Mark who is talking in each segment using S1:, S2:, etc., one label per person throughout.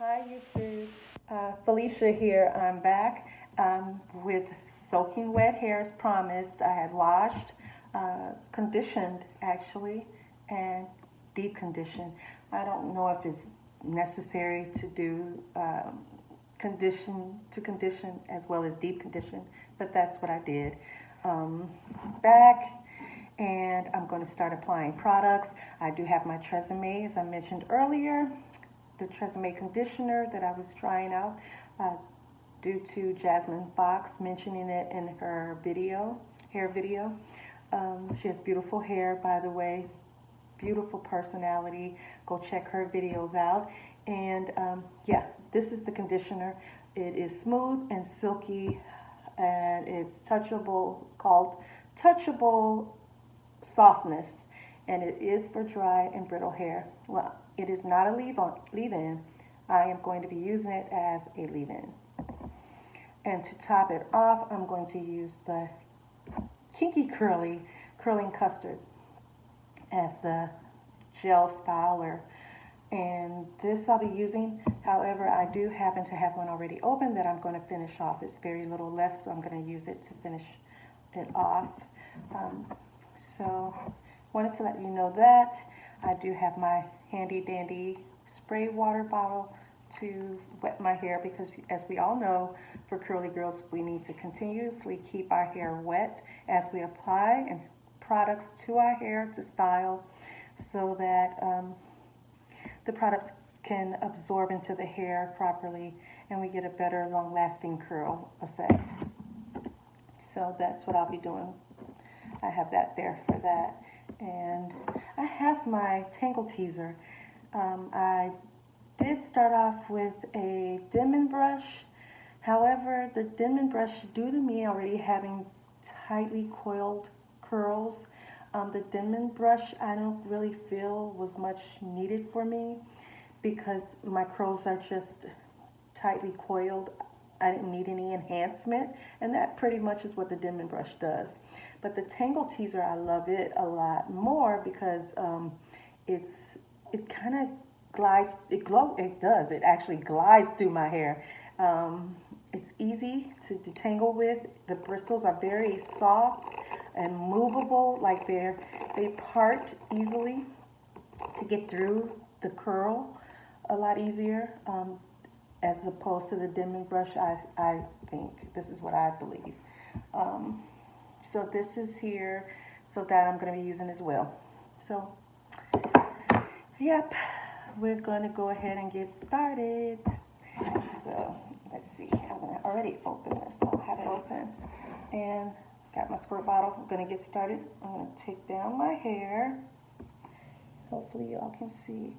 S1: Hi YouTube, Felicia here. I'm back with soaking wet hair as promised. I had washed, conditioned actually, and deep conditioned. I don't know if it's necessary to do condition as well as deep condition, but that's what I did. Back, and I'm going to start applying products. I do have my Tresemme, as I mentioned earlier, the Tresemme conditioner that I was trying out due to Jasmine Fox mentioning it in her hair video. She has beautiful hair, by the way, beautiful personality. Go check her videos out. And yeah, this is the conditioner. It is smooth and silky, and it's touchable, called touchable softness, and it is for dry and brittle hair. Well, it is not a leave-in. I am going to be using it as a leave-in. And to top it off, I'm going to use the Kinky Curling Custard as the gel styler. And this I'll be using. However, I do happen to have one already open that I'm going to finish off. It's very little left, so I'm going to use it to finish it off. So wanted to let you know that I do have my handy dandy spray water bottle to wet my hair, because as we all know, for curly girls, we need to continuously keep our hair wet as we apply and products to our hair to style, so that the products can absorb into the hair properly and we get a better long-lasting curl effect. So that's what I'll be doing. I have that there for that. And I have my Tangle Teaser. I did start off with a Denman brush. However, the Denman brush, due to me already having tightly coiled curls, the Denman brush I don't really feel was much needed for me, because my curls are just tightly coiled. I didn't need any enhancement, and that pretty much is what the Denman brush does. But the Tangle Teaser, I love it a lot more because it kind of glides. It actually glides through my hair. It's easy to detangle with. The bristles are very soft and movable, like they part easily to get through the curl a lot easier. As opposed to the Denman brush, I think. This is what I believe. So this is here, so that I'm going to be using as well. So, yep, we're going to go ahead and get started. So, let's see. I'm going to already open this. I'll have it open. And got my squirt bottle. I'm going to get started. I'm going to take down my hair. Hopefully y'all can see.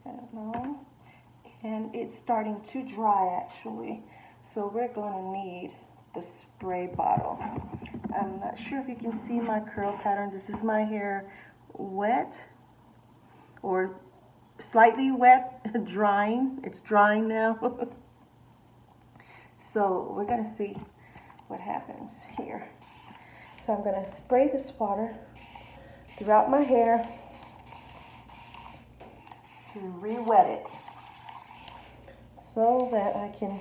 S1: I don't know. And it's starting to dry actually, so we're going to need the spray bottle. I'm not sure if you can see my curl pattern. This is my hair wet or slightly wet, drying. It's drying now. So we're going to see what happens here. So I'm going to spray this water throughout my hair to re-wet it, so that I can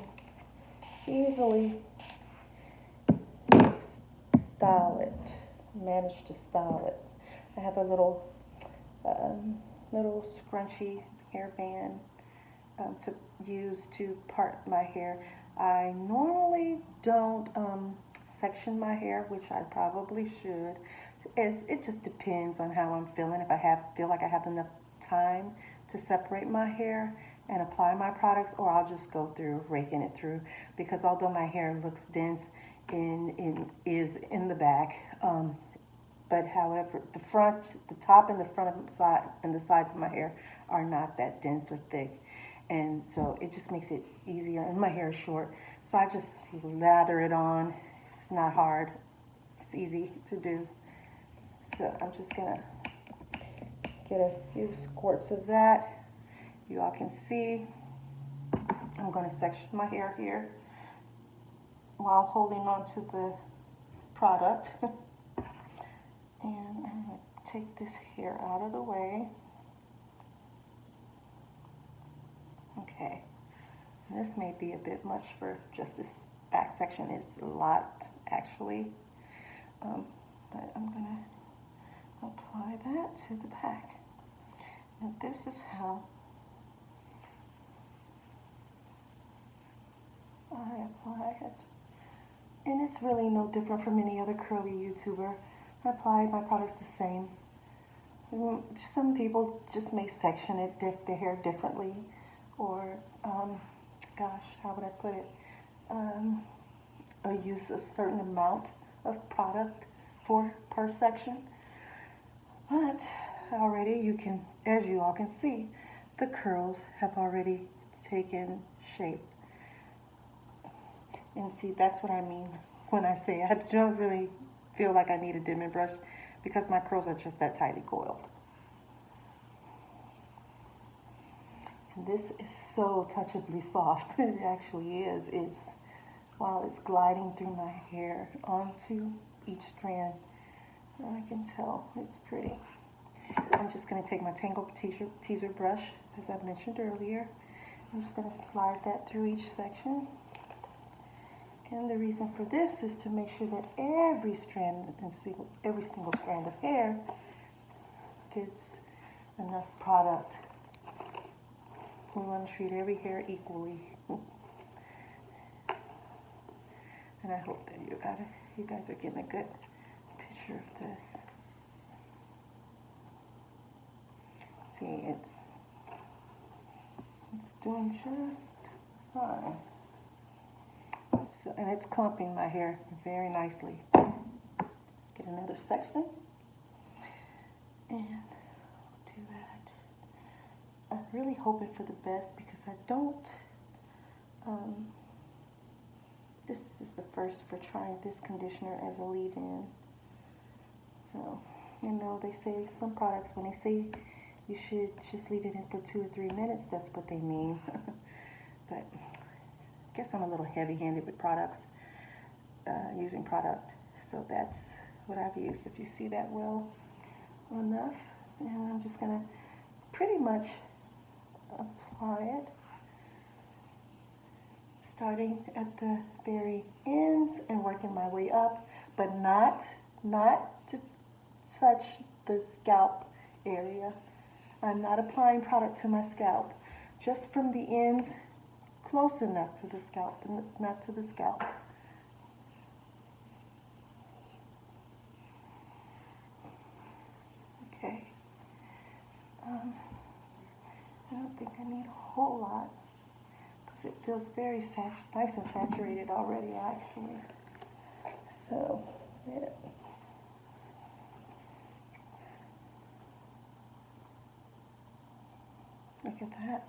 S1: easily style it, manage to style it. I have a little scrunchy hairband to use to part my hair. I normally don't section my hair, which I probably should. It just depends on how I'm feeling. If I feel like I have enough time to separate my hair and apply my products, or I'll just go through raking it through, because although my hair looks dense is in the back, but however the top and the front and side and the sides of my hair are not that dense or thick, and so it just makes it easier. And my hair is short, so I just lather it on. It's not hard, it's easy to do. So I'm just gonna get a few squirts of that. You all can see I'm going to section my hair here while holding on to the product. And I'm going to take this hair out of the way. This may be a bit much for just this back section. It's a lot, actually. But I'm going to apply that to the back. And this is how I apply it. And it's really no different from any other curly YouTuber. I apply my products the same. Some people just may section it, their hair differently, or, gosh, how would I put it? Or use a certain amount of product per section. But already you can, as you all can see, the curls have already taken shape. And see, that's what I mean when I say I don't really feel like I need a dimming brush, because my curls are just that tightly coiled. And this is so touchably soft. It actually is. While it's gliding through my hair onto each strand, I can tell it's pretty. I'm just going to take my Tangle teaser brush, as I mentioned earlier. I'm just going to slide that through each section. And the reason for this is to make sure that every single strand of hair gets enough product. We want to treat every hair equally. And I hope that you guys are getting a good picture of this. See, it's doing just fine. So, and it's clumping my hair very nicely. Get another section, and do that. I'm really hoping for the best, because I don't, this is the first for trying this conditioner as a leave-in. So, you know, they say some products, when they say you should just leave it in for 2 or 3 minutes, that's what they mean. But I guess I'm a little heavy-handed with products, using product. So that's what I've used, if you see that well enough. And I'm just gonna pretty much apply it, starting at the very ends and working my way up, but not to touch the scalp area. I'm not applying product to my scalp, just from the ends, close enough to the scalp, not to the scalp. Okay. I don't think I need a whole lot, because it feels very nice and saturated already, actually. So, yeah. Look at that.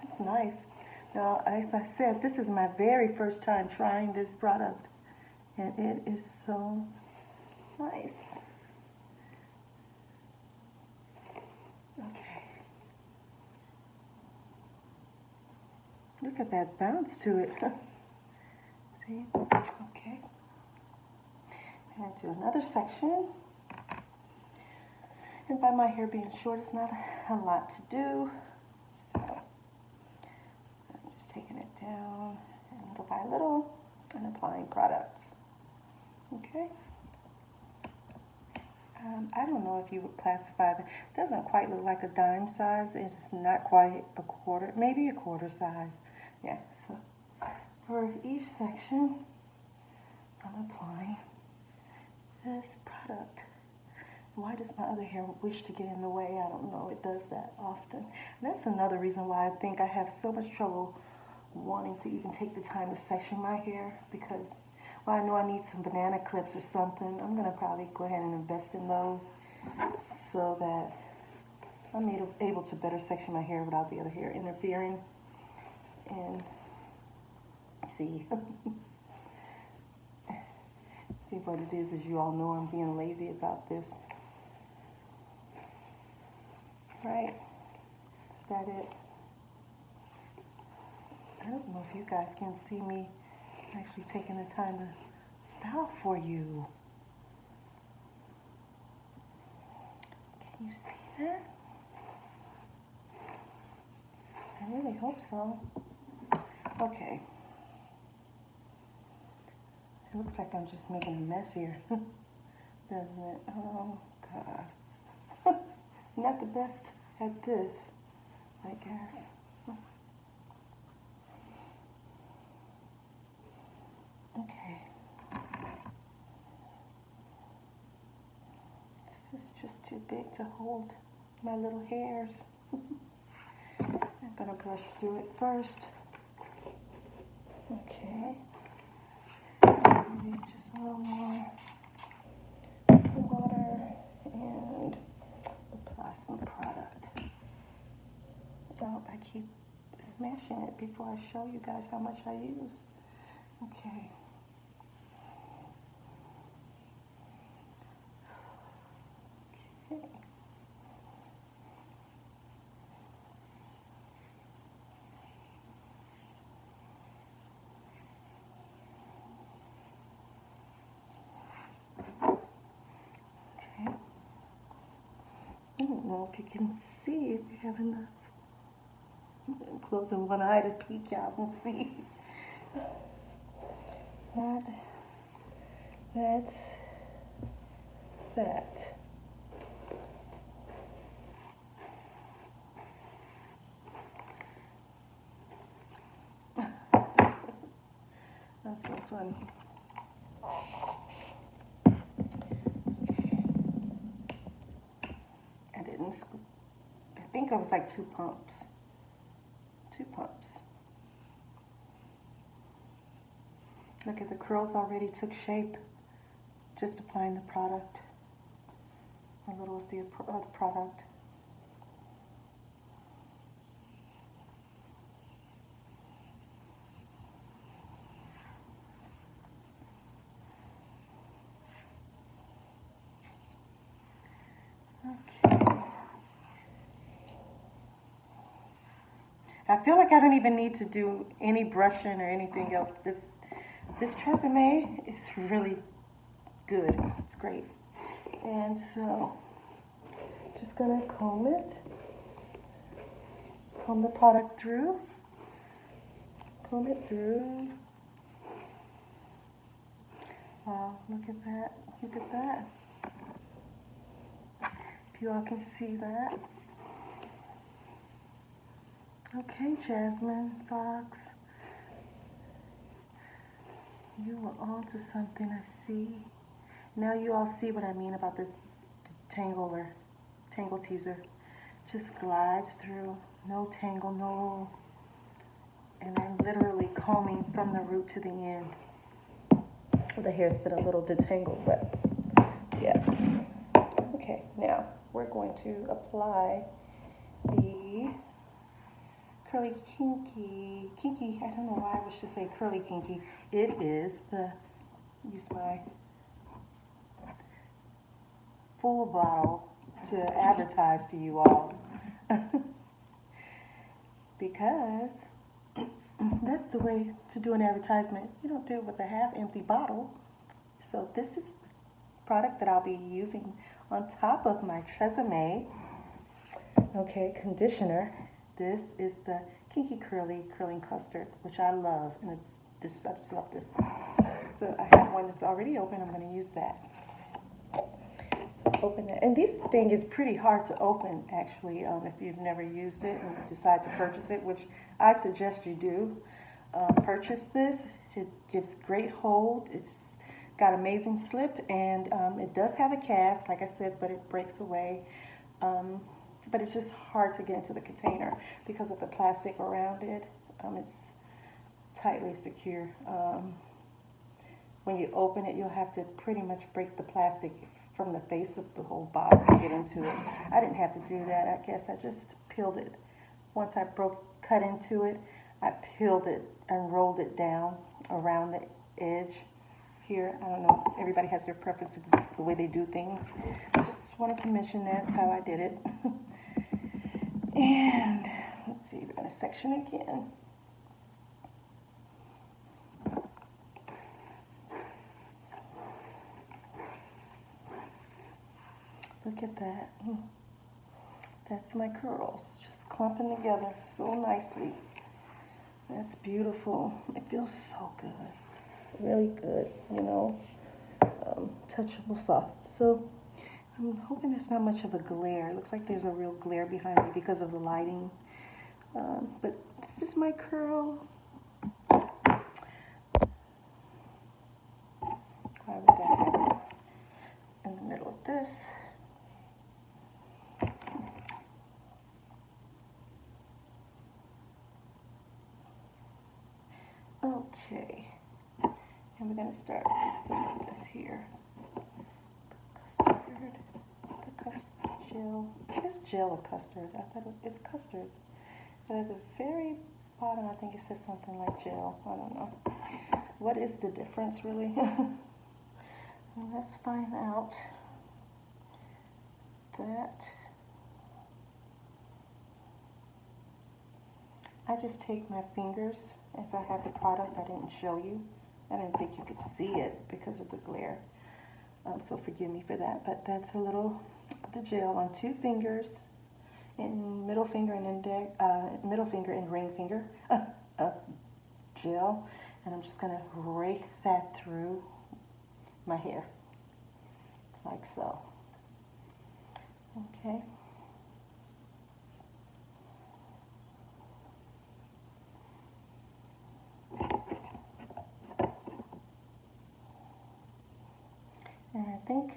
S1: That's nice. Now, as I said, this is my very first time trying this product, and it is so nice. Okay. Look at that bounce to it. See? Okay. And do another section. And by my hair being short, it's not a lot to do. So I'm just taking it down, and little by little, and applying products. Okay. I don't know if you would classify that. It doesn't quite look like a dime size. It's not quite a quarter, maybe a quarter size. Yeah, so for each section, I'm applying this product. Why does my other hair wish to get in the way? I don't know. It does that often. And that's another reason why I think I have so much trouble wanting to even take the time to section my hair, because, well, I know I need some banana clips or something. I'm going to probably go ahead and invest in those so that I'm able to better section my hair without the other hair interfering. And see, see what it is. As you all know, I'm being lazy about this. Right? Is that it? I don't know if you guys can see me actually taking the time to style for you. Can you see that? I really hope so. Okay. It looks like I'm just making a mess here, doesn't it? Oh, God. Not the best at this, I guess. Okay. This is just too big to hold my little hairs. I'm gonna brush through it first. Okay. Maybe just a little more water and apply some product. Oh, I keep smashing it before I show you guys how much I use. Okay. Okay. Okay. I don't know if you can see if you have enough. I'm closing one eye to peek out and see. That's that. That's so funny. I didn't scoop. I think I was like 2 pumps. 2 pumps. Look at the curls already took shape. Just applying the product. A little of the product. Okay. I feel like I don't even need to do any brushing or anything else. This Tresemme is really good. It's great. And so, just gonna comb it. Comb the product through. Comb it through. Wow, look at that. Look at that. If you all can see that. Okay, Jasmine Fox. You were on to something, I see. Now you all see what I mean about this tangle teaser. Just glides through, no tangle, no. And I'm literally combing from the root to the end. The hair's been a little detangled, but yeah. Okay, now we're going to apply the curly kinky, I don't know why I wish to say curly kinky. It is use my full bottle to advertise to you all. Because that's the way to do an advertisement. You don't do it with a half-empty bottle. So this is the product that I'll be using on top of my Tresemme, okay, conditioner. This is the Kinky Curling Custard, which I love. And I just love this. So I have one that's already open. I'm going to use that. So open it. And this thing is pretty hard to open, actually, if you've never used it and decide to purchase it, which I suggest you do. Purchase this. It gives great hold. It's got amazing slip, and it does have a cast, like I said, but it breaks away. But it's just hard to get into the container because of the plastic around it. It's tightly secure. When you open it, you'll have to pretty much break the plastic from the face of the whole bottle to get into it. I didn't have to do that. I guess I just peeled it. Once I cut into it, I peeled it and rolled it down around the edge here. I don't know. Everybody has their preference of the way they do things. I just wanted to mention that's how I did it. And let's see, we're going to section again. Look at that. That's my curls, just clumping together so nicely. That's beautiful. It feels so good. Really good, you know. Touchable soft. So I'm hoping there's not much of a glare. It looks like there's a real glare behind me because of the lighting. But this is my curl. Why would that happen? In the middle of this. Okay. And we're going to start with some of this here. Custard. The custard gel. It says gel or custard. I thought it's custard. But at the very bottom, I think it says something like gel. I don't know. What is the difference, really? Well, let's find out that. I just take my fingers as I have the product. I didn't show you. I didn't think you could see it because of the glare. So forgive me for that. But that's a little of the gel on 2 fingers, in middle finger and ring finger of gel. And I'm just going to rake that through my hair, like so. Okay. And I think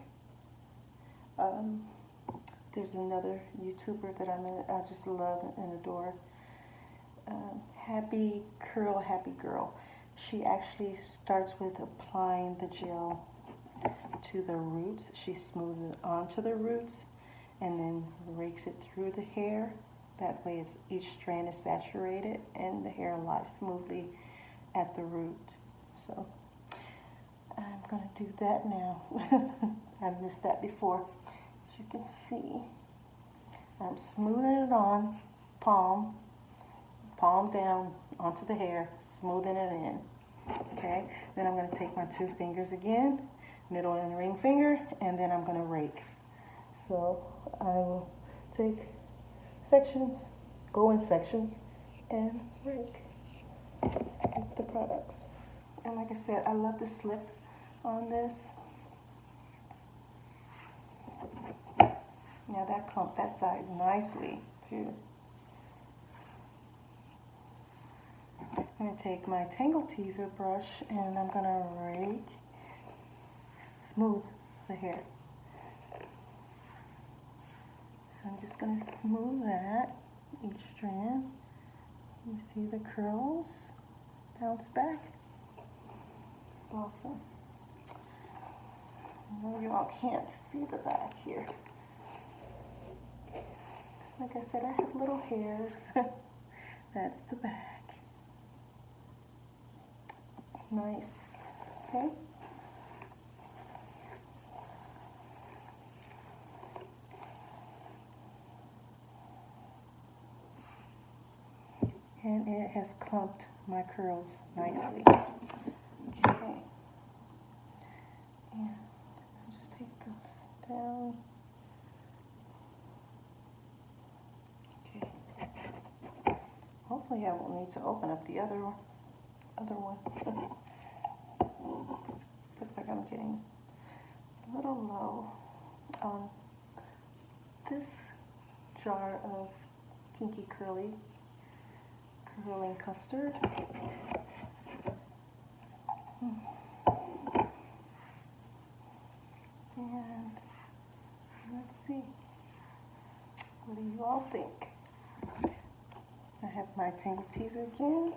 S1: there's another YouTuber that I just love and adore. Happy Curl, Happy Girl. She actually starts with applying the gel to the roots. She smooths it onto the roots and then rakes it through the hair. That way each strand is saturated and the hair lies smoothly at the root. So I'm going to do that now. I missed that before. As you can see, I'm smoothing it on, palm down onto the hair, smoothing it in. Okay, then I'm going to take my 2 fingers again, middle and ring finger, and then I'm going to rake. So I will take sections, go in sections, and rake with the products. And like I said, I love the slip on this. Now that clumped that side nicely too. I'm going to take my Tangle Teaser brush and I'm going to rake, smooth the hair. So I'm just going to smooth that, each strand. You see the curls bounce back. This is awesome. I know you all can't see the back here. Like I said, I have little hairs. That's the back. Nice. Okay. And it has clumped my curls nicely. Okay. And I'll just take this down. Okay. Hopefully I won't need to open up the other one. Looks like I'm getting a little low on this jar of Kinky Curling custard. And let's see, what do you all think? I have my Tangle Teaser again.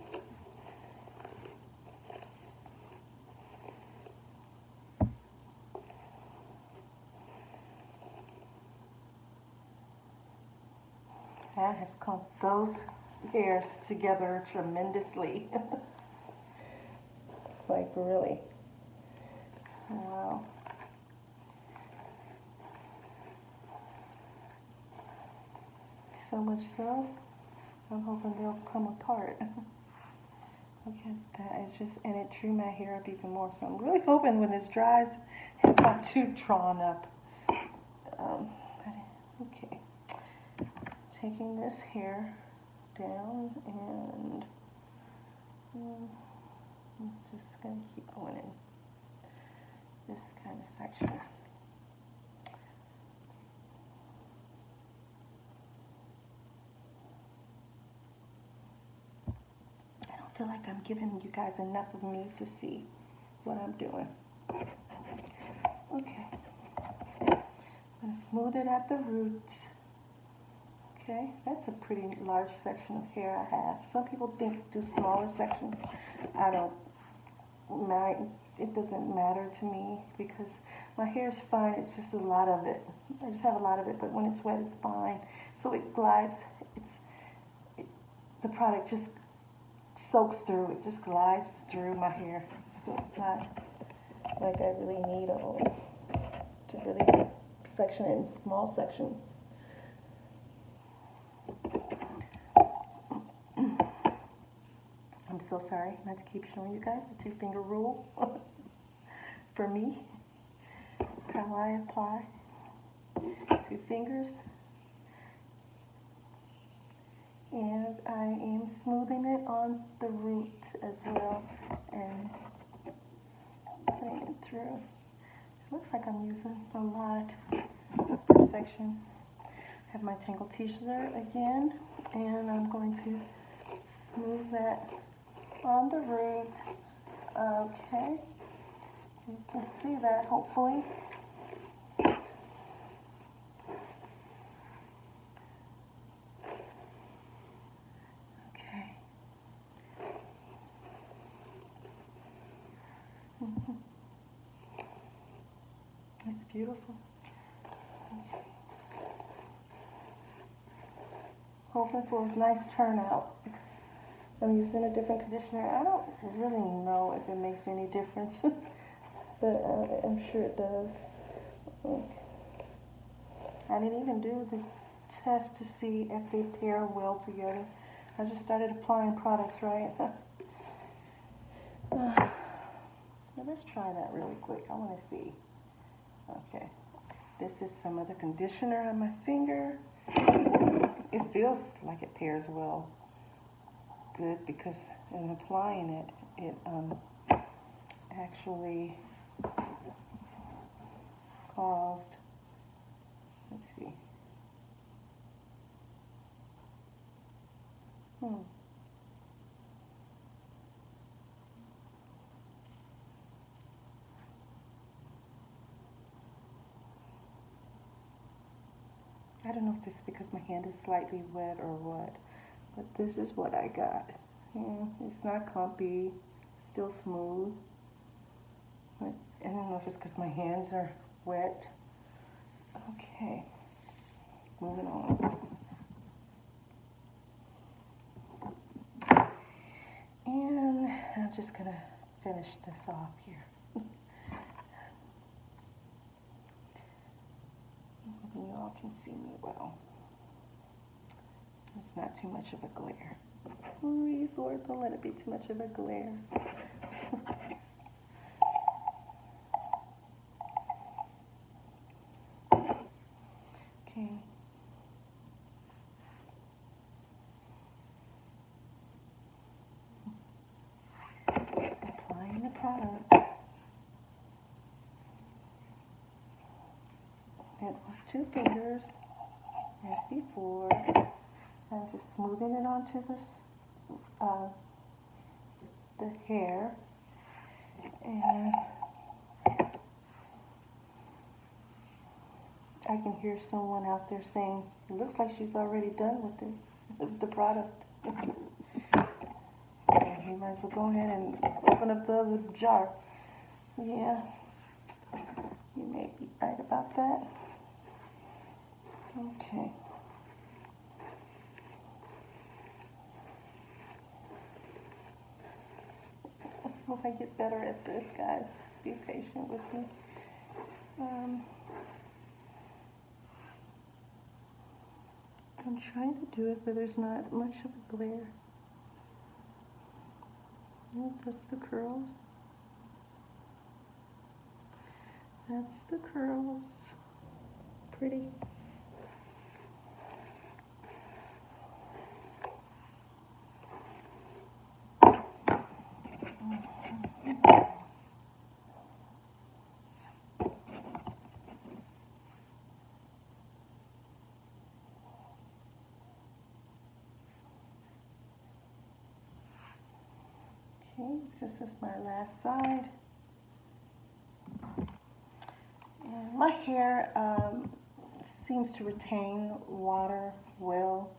S1: That has clumped those hairs together tremendously. Like really. Wow. So much so, I'm hoping they'll come apart. Look at that, and it drew my hair up even more. So I'm really hoping when this dries, it's not too drawn up. Okay. Taking this hair down and feel like I'm giving you guys enough of me to see what I'm doing. Okay. I'm going to smooth it at the roots. Okay, that's a pretty large section of hair I have. Some people do smaller sections. I don't mind. It doesn't matter to me because my hair is fine. It's just a lot of it. I just have a lot of it, but when it's wet, it's fine. So it glides. The product just soaks through. It just glides through my hair. So it's not like I really need to really section it in small sections. I'm so sorry not to keep showing you guys the 2-finger rule. For me, that's how I apply. 2 fingers. And I am smoothing it on the root as well and putting it through. It looks like I'm using a lot per section. I have my Tangle T-shirt again, and I'm going to smooth that on the root. Okay, you can see that hopefully. Okay. It's beautiful. Okay. Hoping for a nice turnout because I'm using a different conditioner. I don't really know if it makes any difference, but I'm sure it does. Okay. I didn't even do the test to see if they pair well together. I just started applying products, right? Now let's try that really quick. I want to see. Okay. This is some of the conditioner on my finger. It feels like it pairs well. Good, because in applying it, it actually caused, let's see. I don't know if it's because my hand is slightly wet or what, but this is what I got. It's not clumpy, it's still smooth. But I don't know if it's because my hands are wet. Okay, moving on. And I'm just gonna finish this off here. You all can see me well. It's not too much of a glare. Resort, don't let it be too much of a glare. Okay. Applying the product. It was 2 fingers, as before. I'm just smoothing it onto this, the hair, and I can hear someone out there saying, it looks like she's already done with it, with the product. You might as well go ahead and open up the other jar. Yeah, you may be right about that. Okay. Hope I get better at this, guys. Be patient with me. I'm trying to do it, but there's not much of a glare. Oh, that's the curls. That's the curls. Pretty. Okay, this is my last side. And my hair seems to retain water well.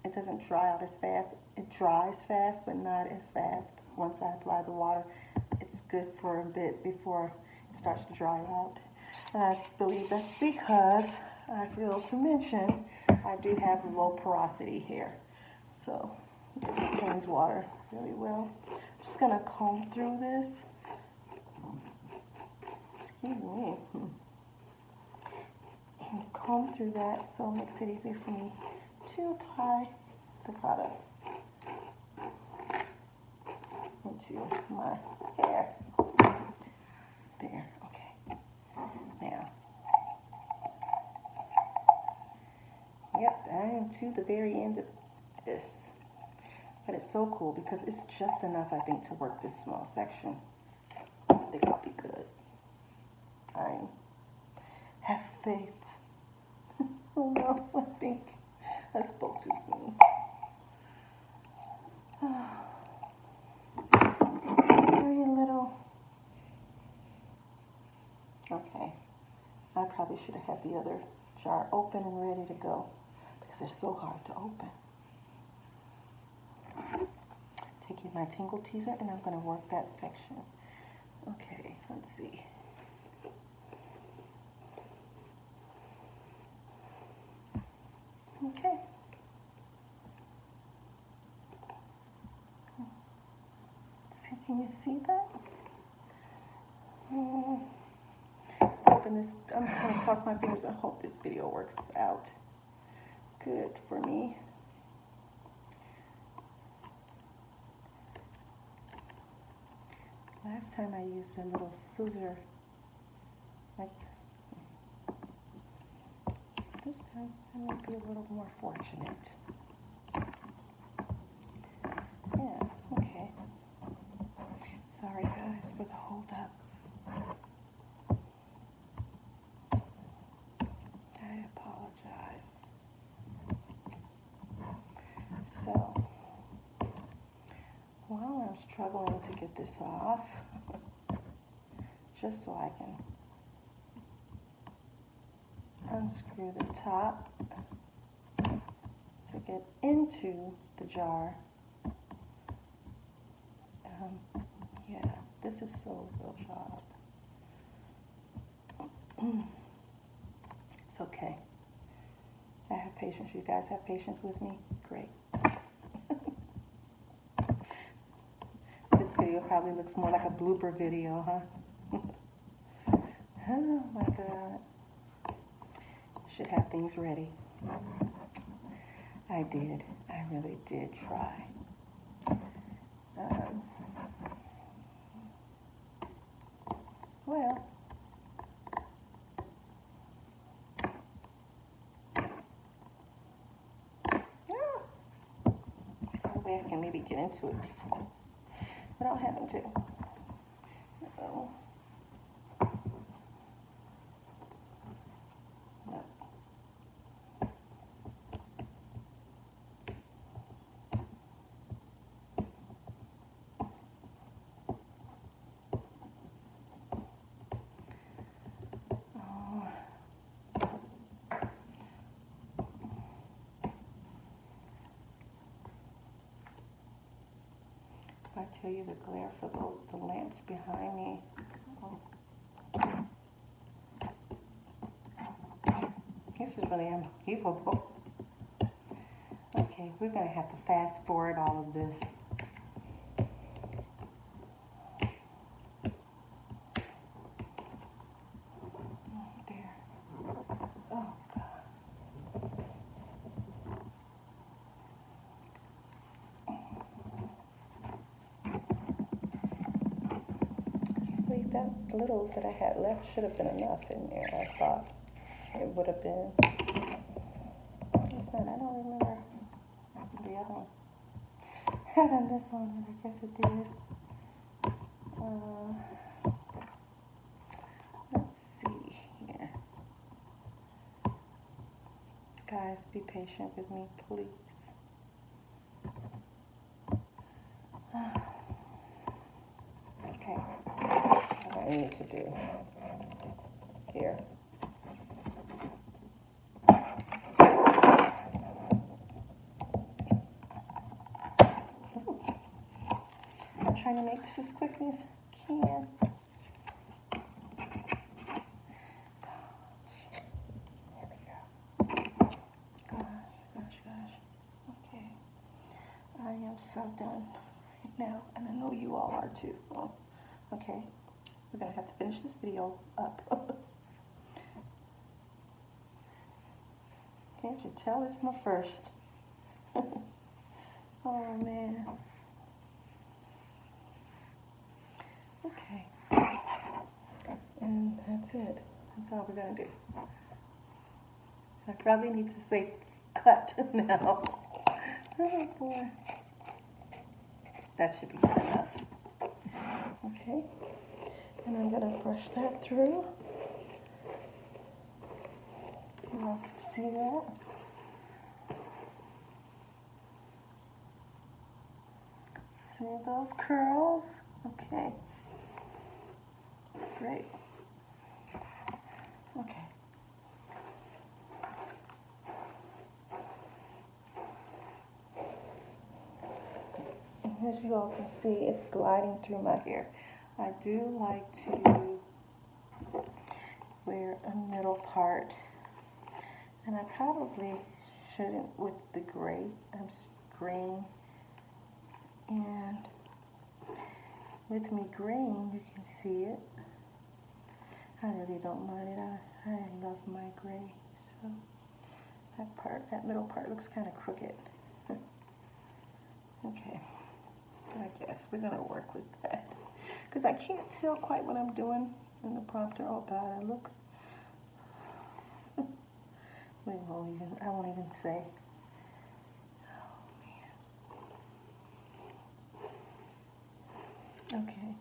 S1: It doesn't dry out as fast. It dries fast, but not as fast once I apply the water. It's good for a bit before it starts to dry out. And I believe that's because I failed to mention I do have low porosity hair. So it retains water really well. I'm just going to comb through this. Excuse me. And comb through that so it makes it easier for me to apply the products into my hair. There, okay. Now, yep, I am to the very end of this. But it's so cool because it's just enough, I think, to work this small section. I think I'll be good. I have faith. Oh no, I think I spoke too soon. It's very little. Okay, I probably should have had the other jar open and ready to go because they're so hard to open. Taking my tingle teaser and I'm going to work that section. Okay, let's see. Okay. See, can you see that? Hoping this, I'm just going to cross my fingers and hope this video works out good for me. Last time I used a little scissor, like this time I might be a little more fortunate. Yeah, okay. Sorry guys for the hold up. I apologize. So, while I'm struggling to get this off, just so I can unscrew the top to get into the jar. Yeah, this is so real job. It's okay. I have patience. You guys have patience with me? Great. This video probably looks more like a blooper video, huh? Oh my God. Should have things ready. I did. I really did try. Well, some way I can maybe get into it before, without having to. Uh-oh. No. I tell you, the glare for the lamps behind me. This is really unbelievable. Okay, we're going to have to fast forward all of this. There. Oh, God. That little that I had left should have been enough in there. I thought it would have been. It's not. I don't remember the other one having this on, but I guess it did. Let's see here. Guys, be patient with me, please. we need to do here. I'm trying to make this as quickly as I can. Gosh. Okay. I am so done right now, and I know you all are too. Oh, okay. We're going to have to finish this video up. Can't you tell it's my first? Oh, man. Okay. And that's it. That's all we're going to do. I probably need to say cut now. Oh, boy. That should be good enough. Okay. And I'm going to brush that through. You all can see that. See those curls? Okay. Great. Okay. And as you all can see, it's gliding through my hair. I do like to wear a middle part, and I probably shouldn't with the gray. I'm just green, and with me green, you can see it. I really don't mind it. I love my gray, so that middle part looks kind of crooked. Okay, I guess we're gonna work with that because I can't tell quite what I'm doing in the prompter. Oh God, I look. I won't even say. Oh man. Okay.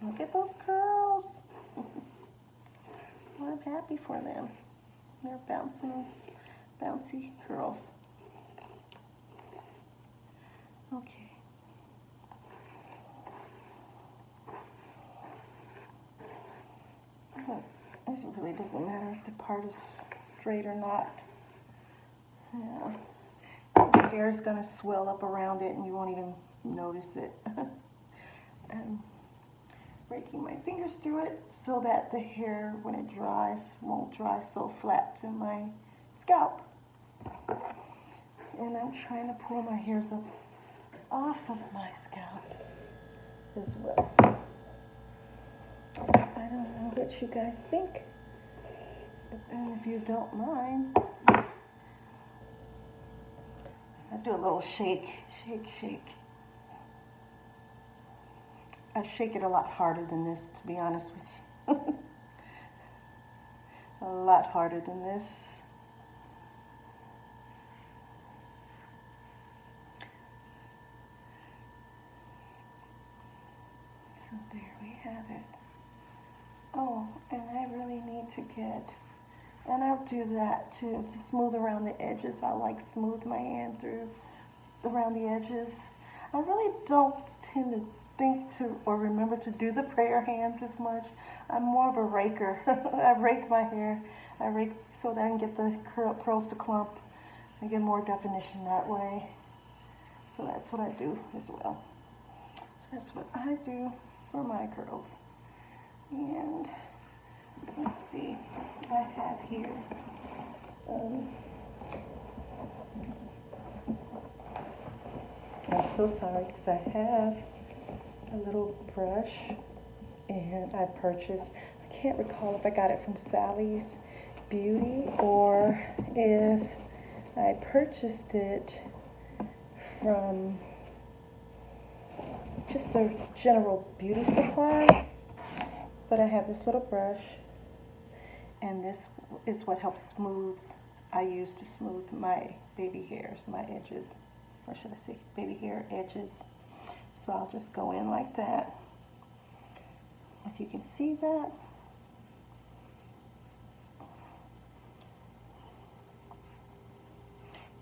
S1: Look at those curls. Well, I'm happy for them. They're bouncy curls. Okay. Oh, this really doesn't matter if the part is straight or not. Yeah. The hair is going to swell up around it and you won't even notice it. And raking my fingers through it so that the hair, when it dries, won't dry so flat to my scalp. And I'm trying to pull my hairs up off of my scalp as well. So I don't know what you guys think. And if you don't mind, I do a little shake. I shake it a lot harder than this, to be honest with you. A lot harder than this. So there we have it. Oh, and I really need to get, and I'll do that too, to smooth around the edges. I like smooth my hand through around the edges. I really don't tend to think to or remember to do the prayer hands as much. I'm more of a raker. I rake my hair. I rake so that I can get the curls to clump. I get more definition that way. So that's what I do as well. So that's what I do for my curls. And let's see, I have here I'm so sorry because I have a little brush and I purchased, I can't recall if I got it from Sally's Beauty or if I purchased it from just a general beauty supply. But I have this little brush, and this is what helps smooth. I use to smooth my baby hairs, my edges, or should I say baby hair edges. So I'll just go in like that. If you can see that.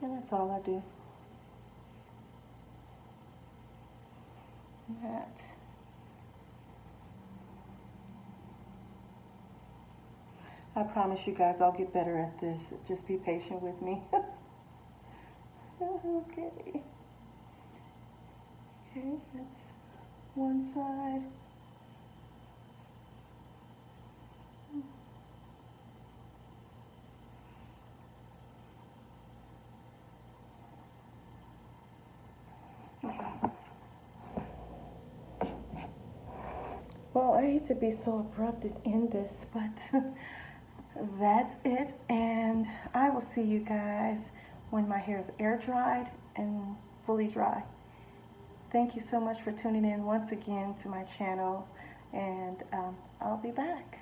S1: And that's all I do. That. I promise you guys I'll get better at this. Just be patient with me. Okay. Okay, that's one side. Well, I hate to be so abrupt in this, but that's it. And I will see you guys when my hair is air dried and fully dry. Thank you so much for tuning in once again to my channel, and I'll be back.